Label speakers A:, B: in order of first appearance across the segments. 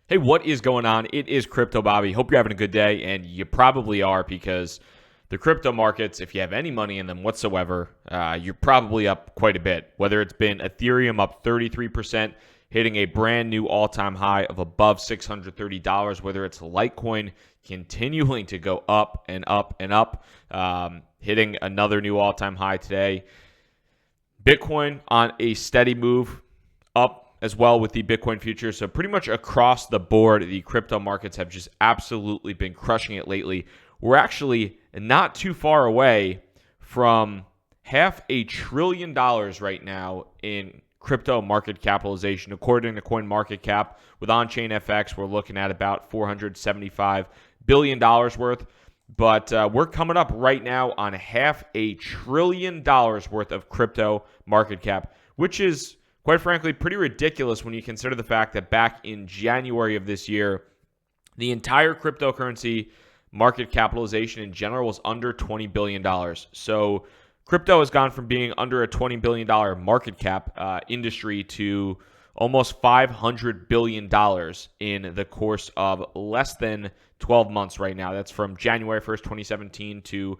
A: Hey, what is going on? It is Crypto Bobby. Hope you're having a good day, and you probably are because the crypto markets, if you have any money in them whatsoever, you're probably up quite a bit. Whether it's been Ethereum up 33%, hitting a brand new all-time high of above $630, whether it's Litecoin continuing to go up and up and up, hitting another new all-time high today. Bitcoin on a steady move up as well with the Bitcoin futures. So pretty much across the board, the crypto markets have just absolutely been crushing it lately. We're actually not too far away from $500 billion right now in crypto market capitalization. According to CoinMarketCap, with on-chain FX, we're looking at about $475 billion worth. But we're coming up right now on $500 billion worth of crypto market cap, which is, quite frankly, pretty ridiculous when you consider the fact that back in January of this year, the entire cryptocurrency market capitalization in general was under $20 billion. So crypto has gone from being under a $20 billion market cap industry to almost $500 billion in the course of less than 12 months right now. That's from January 1st, 2017 to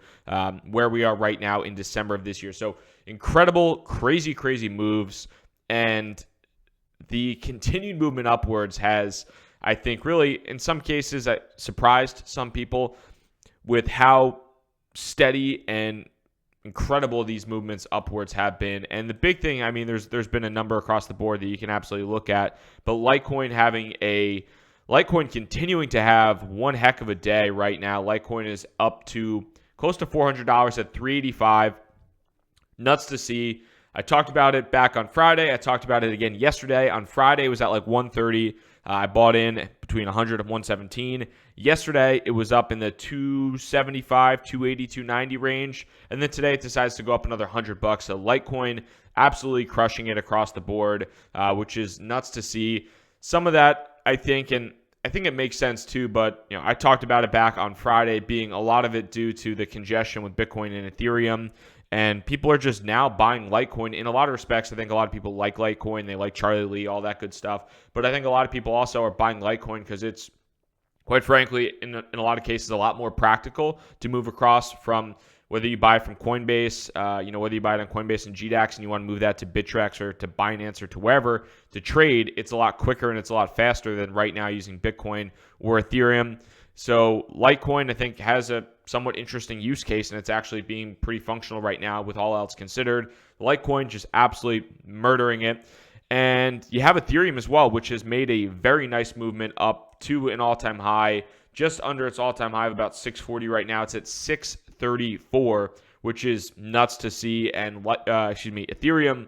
A: where we are right now in December of this year. So incredible, crazy, crazy moves. And the continued movement upwards has, I think, really, in some cases, surprised some people with how steady and incredible these movements upwards have been. And the big thing, I mean, there's been a number across the board that you can absolutely look at, but Litecoin continuing to have one heck of a day right now. Litecoin is up to close to $400 at $385. Nuts to see. I talked about it back on Friday. I talked about it again yesterday. On Friday, it was at like 130. I bought in between 100 and 117. Yesterday, it was up in the 275, 280, 290 range. And then today, it decides to go up another $100. So Litecoin absolutely crushing it across the board, which is nuts to see. Some of that, I think, and I think it makes sense too, but I talked about it back on Friday, being a lot of it due to the congestion with Bitcoin and Ethereum. And people are just now buying Litecoin. In a lot of respects, I think a lot of people like Litecoin. They like Charlie Lee, all that good stuff. But I think a lot of people also are buying Litecoin because it's, quite frankly, in a lot of cases, a lot more practical to move across from whether you buy from CoinBase, whether you buy it on Coinbase and GDAX and you want to move that to Bittrex or to Binance or to wherever to trade. It's a lot quicker and it's a lot faster than right now using Bitcoin or Ethereum. So Litecoin, I think, has a somewhat interesting use case, and it's actually being pretty functional right now with all else considered. Litecoin just absolutely murdering it. And you have Ethereum as well, which has made a very nice movement up to an all-time high, just under its all-time high of about 640 right now. It's at 634, which is nuts to see. And Ethereum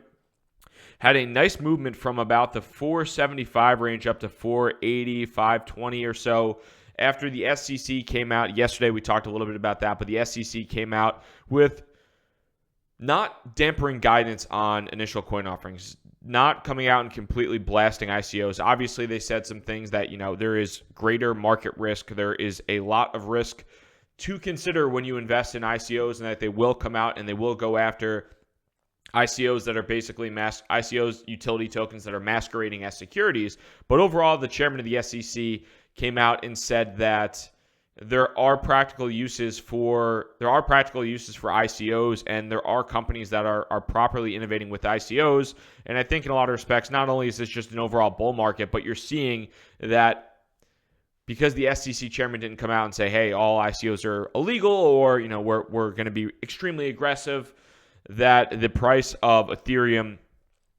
A: had a nice movement from about the 475 range up to 480, 520 or so. After the SEC came out yesterday, we talked a little bit about that, but the SEC came out with not dampering guidance on initial coin offerings, not coming out and completely blasting ICOs. Obviously, they said some things that, there is greater market risk. There is a lot of risk to consider when you invest in ICOs, and that they will come out and they will go after ICOs that are basically ICOs, utility tokens that are masquerading as securities. But overall, the chairman of the SEC came out and said that there are practical uses for ICOs, and there are companies that are properly innovating with ICOs. And I think in a lot of respects, not only is this just an overall bull market, but you're seeing that because the SEC chairman didn't come out and say, hey, all ICOs are illegal, or we're going to be extremely aggressive, that the price of Ethereum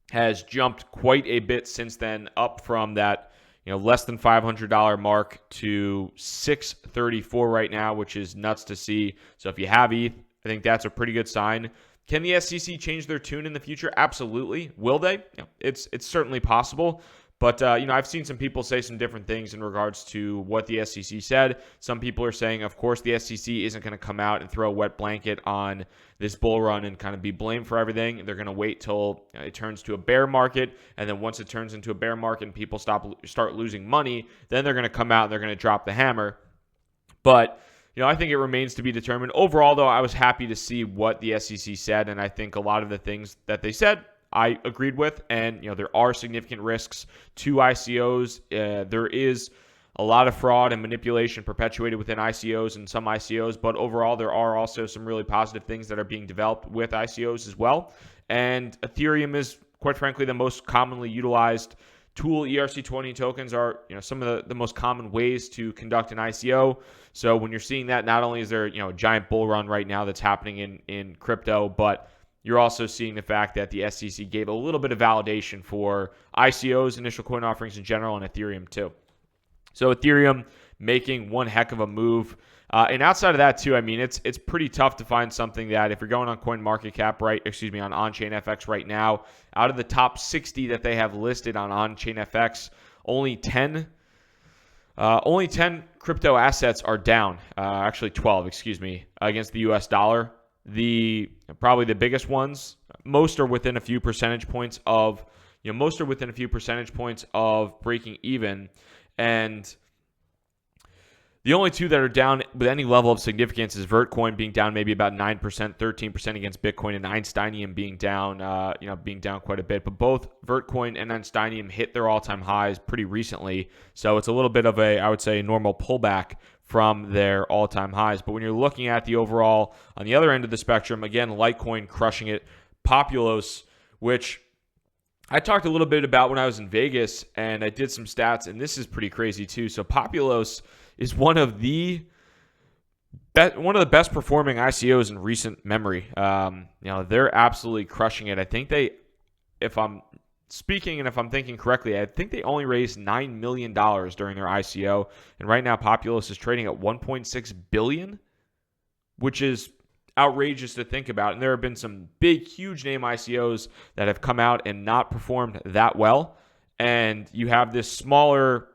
A: has jumped quite a bit since then, up from that less than $500 mark to $634 right now, which is nuts to see. So if you have ETH, I think that's a pretty good sign. Can the SEC change their tune in the future? Absolutely. Will they? It's certainly possible. But, I've seen some people say some different things in regards to what the SEC said. Some people are saying, of course, the SEC isn't going to come out and throw a wet blanket on this bull run and kind of be blamed for everything. They're going to wait till it turns to a bear market. And then once it turns into a bear market and people start losing money, then they're going to come out and they're going to drop the hammer. But, I think it remains to be determined. Overall, though, I was happy to see what the SEC said. And I think a lot of the things that they said, I agreed with. And, there are significant risks to ICOs. There is a lot of fraud and manipulation perpetuated within ICOs and some ICOs, but overall, there are also some really positive things that are being developed with ICOs as well. And Ethereum is, quite frankly, the most commonly utilized tool. ERC20 tokens are, some of the most common ways to conduct an ICO. So when you're seeing that, not only is there, a giant bull run right now that's happening in crypto, but you're also seeing the fact that the SEC gave a little bit of validation for ICOs, initial coin offerings in general, and Ethereum too. So Ethereum making one heck of a move. And outside of that too, it's pretty tough to find something that, if you're going on CoinMarketCap, on OnChainFX right now, out of the top 60 that they have listed on OnChainFX, only 10 crypto assets are down. Actually 12, against the US dollar. Probably the biggest ones, most are within a few percentage points of breaking even. And the only two that are down with any level of significance is Vertcoin being down maybe about 9%, 13% against Bitcoin, and Einsteinium being down quite a bit. But both Vertcoin and Einsteinium hit their all-time highs pretty recently. So it's a little bit of I would say, normal pullback from their all-time highs. But when you're looking at the overall, on the other end of the spectrum, again, Litecoin crushing it. Populos, which I talked a little bit about when I was in Vegas, and I did some stats, and this is pretty crazy too. So Populos is one of the best performing ICOs in recent memory. They're absolutely crushing it. I think if I'm thinking correctly, I think they only raised $9 million during their ICO, and right now Populos is trading at $1.6 billion, which is outrageous to think about. And there have been some big, huge name ICOs that have come out and not performed that well, and you have this smaller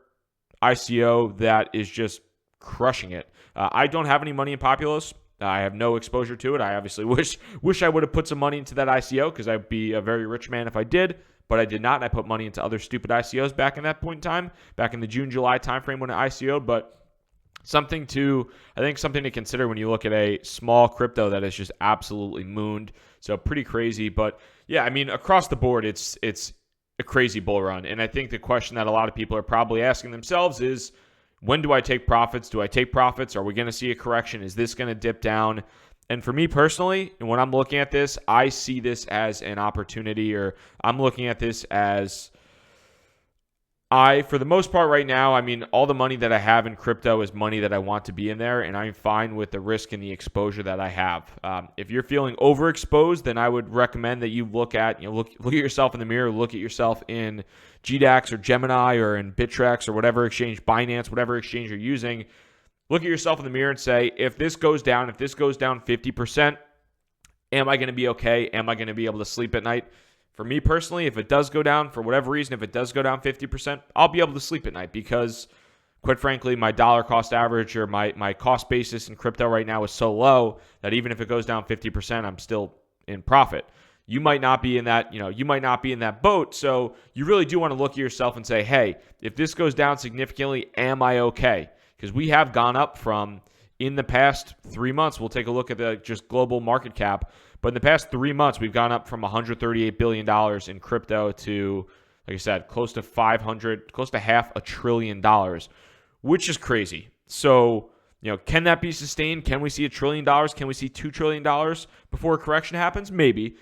A: ICO that is just crushing it. I don't have any money in Populos. I have no exposure to it. I obviously wish I would have put some money into that ICO, because I'd be a very rich man if I did, but I did not. And I put money into other stupid ICOs back in that point in time, back in the June, July timeframe when it ICO'd. But something to consider when you look at a small crypto that is just absolutely mooned. So pretty crazy. But yeah, across the board, it's a crazy bull run. And I think the question that a lot of people are probably asking themselves is, when do I take profits? Do I take profits? Are we going to see a correction? Is this going to dip down? And for me personally, and when I'm looking at this, I see this as an opportunity, or I'm looking at this as for the most part right now, all the money that I have in crypto is money that I want to be in there, and I'm fine with the risk and the exposure that I have. If you're feeling overexposed, then I would recommend that you look at yourself in the mirror, look at yourself in GDAX or Gemini or in Bittrex or whatever exchange, Binance, whatever exchange you're using. Look at yourself in the mirror and say, if this goes down 50%, am I going to be okay? Am I going to be able to sleep at night? For me personally, if it does go down, for whatever reason, if it does go down 50%, I'll be able to sleep at night, because, quite frankly, my dollar cost average, or my cost basis in crypto right now is so low that even if it goes down 50%, I'm still in profit. You might not be in that boat. So you really do want to look at yourself and say, hey, if this goes down significantly, am I okay? Because we have gone up from, in the past 3 months, we'll take a look at the just global market cap. But in the past 3 months, we've gone up from $138 billion in crypto to, like I said, close to half a trillion dollars, which is crazy. So, can that be sustained? Can we see $1 trillion? Can we see $2 trillion before a correction happens? Maybe.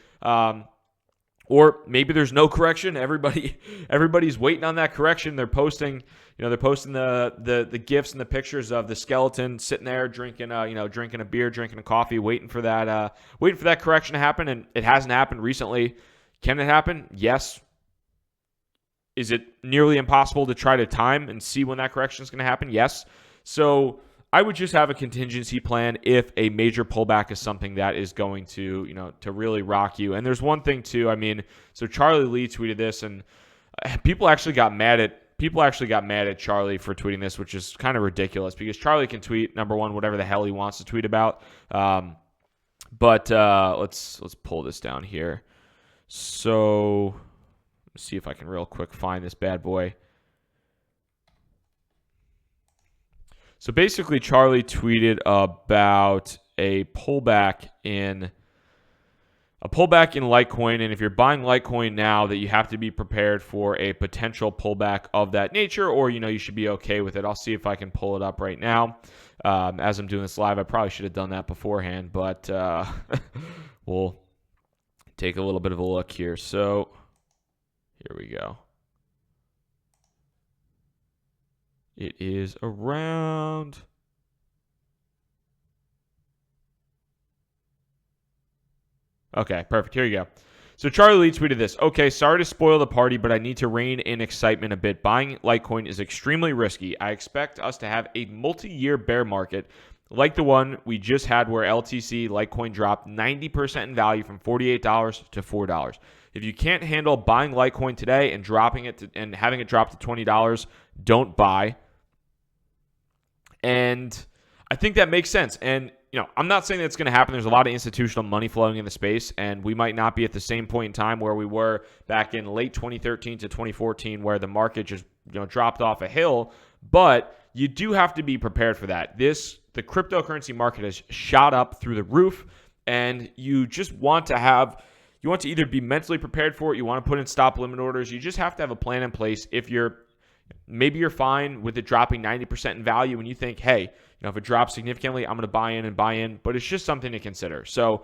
A: Or maybe there's no correction. Everybody's waiting on that correction. They're posting the GIFs and the pictures of the skeleton sitting there drinking a beer, drinking a coffee, waiting for that correction to happen. And it hasn't happened recently. Can it happen? Yes. Is it nearly impossible to try to time and see when that correction is going to happen? Yes. So I would just have a contingency plan if a major pullback is something that is going to, to really rock you. And there's one thing too. So Charlie Lee tweeted this, and people actually got mad at Charlie for tweeting this, which is kind of ridiculous, because Charlie can tweet, number one, whatever the hell he wants to tweet about. But let's pull this down here. So let's see if I can real quick find this bad boy. So basically, Charlie tweeted about a pullback in a pullback in Litecoin, and if you're buying Litecoin now, that you have to be prepared for a potential pullback of that nature, or you should be okay with it. I'll see if I can pull it up right now. As I'm doing this live, I probably should have done that beforehand, but we'll take a little bit of a look here. So here we go. It is around... Okay, perfect. Here you go. So Charlie Lee tweeted this. Okay, sorry to spoil the party, but I need to rein in excitement a bit. Buying Litecoin is extremely risky. I expect us to have a multi-year bear market like the one we just had where LTC Litecoin dropped 90% in value from $48 to $4. If you can't handle buying Litecoin today and dropping it and having it drop to $20, don't buy. And I think that makes sense. And I'm not saying that's going to happen. There's a lot of institutional money flowing in the space, and we might not be at the same point in time where we were back in late 2013 to 2014, where the market just dropped off a hill. But you do have to be prepared for that. The cryptocurrency market has shot up through the roof, and you just want to either be mentally prepared for it. You want to put in stop limit orders. You just have to have a plan in place. Maybe you're fine with it dropping 90% in value and you think, hey, if it drops significantly, I'm going to buy in, but it's just something to consider. So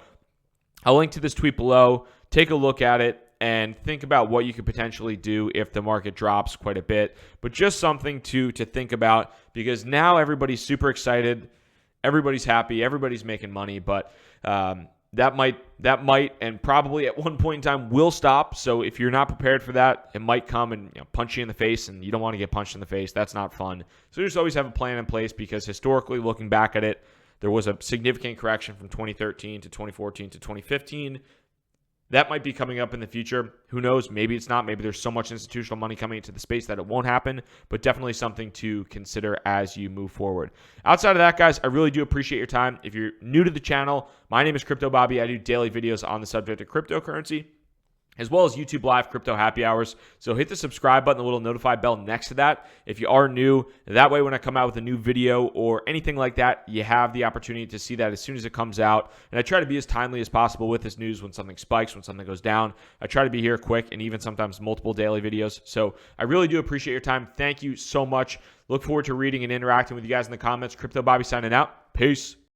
A: I'll link to this tweet below. Take a look at it and think about what you could potentially do if the market drops quite a bit, but just something to think about, because now everybody's super excited. Everybody's happy. Everybody's making money, but that might and probably at one point in time will stop. So if you're not prepared for that, it might come and punch you in the face, and you don't want to get punched in the face. That's not fun. So just always have a plan in place, because historically, looking back at it, there was a significant correction from 2013 to 2014 to 2015. That might be coming up in the future. Who knows? Maybe it's not. Maybe there's so much institutional money coming into the space that it won't happen, but definitely something to consider as you move forward. Outside of that, guys, I really do appreciate your time. If you're new to the channel, my name is Crypto Bobby. I do daily videos on the subject of cryptocurrency, as well as YouTube Live Crypto Happy Hours. So hit the subscribe button, the little notify bell next to that if you are new. That way, when I come out with a new video or anything like that, you have the opportunity to see that as soon as it comes out. And I try to be as timely as possible with this news. When something spikes, when something goes down, I try to be here quick, and even sometimes multiple daily videos. So I really do appreciate your time. Thank you so much. Look forward to reading and interacting with you guys in the comments. Crypto Bobby signing out. Peace.